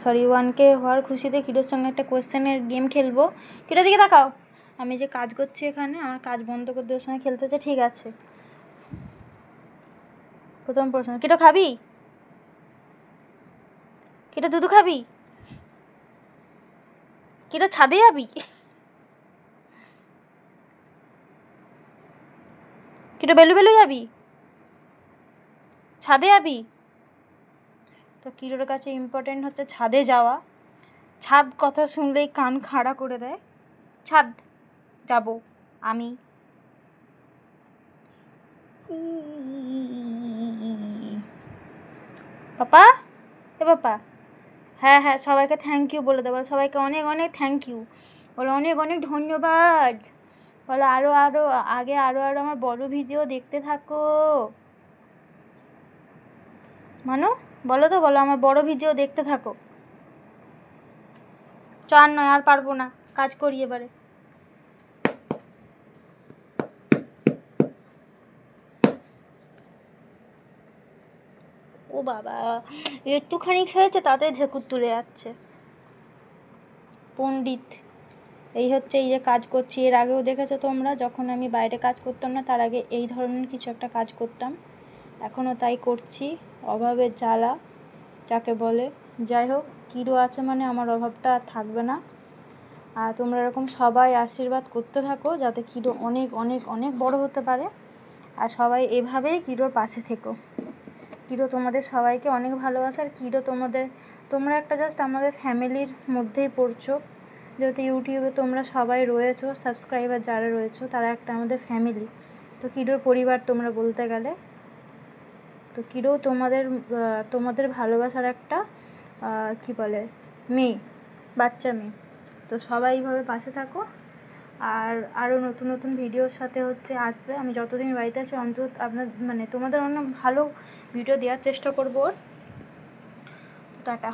Sorry 1K হওয়ার খুশিতে কিরোর সঙ্গে একটা কোয়েশ্চেনের গেম খেলবো। কিরোর দিকে তাকাও। আমি যে কাজ করছি এখানে, আমার কাজ বন্ধ করে ওর সঙ্গে খেলতে হচ্ছে। ঠিক আছে, প্রথম প্রশ্ন, কিটো খাবি? কিটো দুধু খাবি? কিটো ছাদে যাবি? কিটো বেলু বেলু যাবি? ছাদে যাবি? তো কিরোর কাছে ইম্পর্টেন্ট হচ্ছে ছাদে যাওয়া। ছাদ কথা শুনলেই কান খাড়া করে দেয়। ছাদ যাব আমি। পাপা, এ পাপা, হ্যাঁ হ্যাঁ, সবাইকে থ্যাংক ইউ বলে দেবো, সবাইকে অনেক অনেক থ্যাংক ইউ বলো, অনেক অনেক ধন্যবাদ বলো, আরও আরও আগে আরও আরও আমার বড় ভিডিও দেখতে থাকো। মানো বলো তো, বলো আমার বড় ভিডিও দেখতে থাকো। চার নয়, আর পারবো না, কাজ করি এবারে। ও বাবা, একটুখানি খেয়েছে তাতে ঢেকুর তুলে যাচ্ছে। পণ্ডিত এই হচ্ছে, এই যে কাজ করছি, এর আগেও দেখেছো তোমরা, যখন আমি বাইরে কাজ করতাম না তার আগে এই ধরনের কিছু একটা কাজ করতাম, এখনও তাই করছি। অভাবের জ্বালা যাকে বলে। যাই হোক, কিরো আছে মানে আমার অভাবটা আর থাকবে না। আর তোমরা এরকম সবাই আশীর্বাদ করতে থাকো যাতে কিরো অনেক অনেক অনেক বড় হতে পারে। আর সবাই এভাবেই কিরোর পাশে থেকো। কিরো তোমাদের সবাইকে অনেক ভালোবাসে। আর কিরো তোমরা একটা জাস্ট আমাদের ফ্যামিলির মধ্যেই পড়ছো, যেহেতু ইউটিউবে তোমরা সবাই রয়েছো, সাবস্ক্রাইবার যারা রয়েছো তারা একটা আমাদের ফ্যামিলি। তো কিরোর পরিবার তোমরা বলতে গেলে। তো কিরো তোমাদের ভালোবাসার একটা কী বলে মেয়ে, বাচ্চা মেয়ে। তো সবাই এইভাবে পাশে থাকো। আর আরও নতুন নতুন ভিডিওর সাথে আসবে। আমি যতদিন বাড়িতে আছি অন্তত তোমাদের অনেক ভালো ভিডিও দেওয়ার চেষ্টা করবো। টাটা।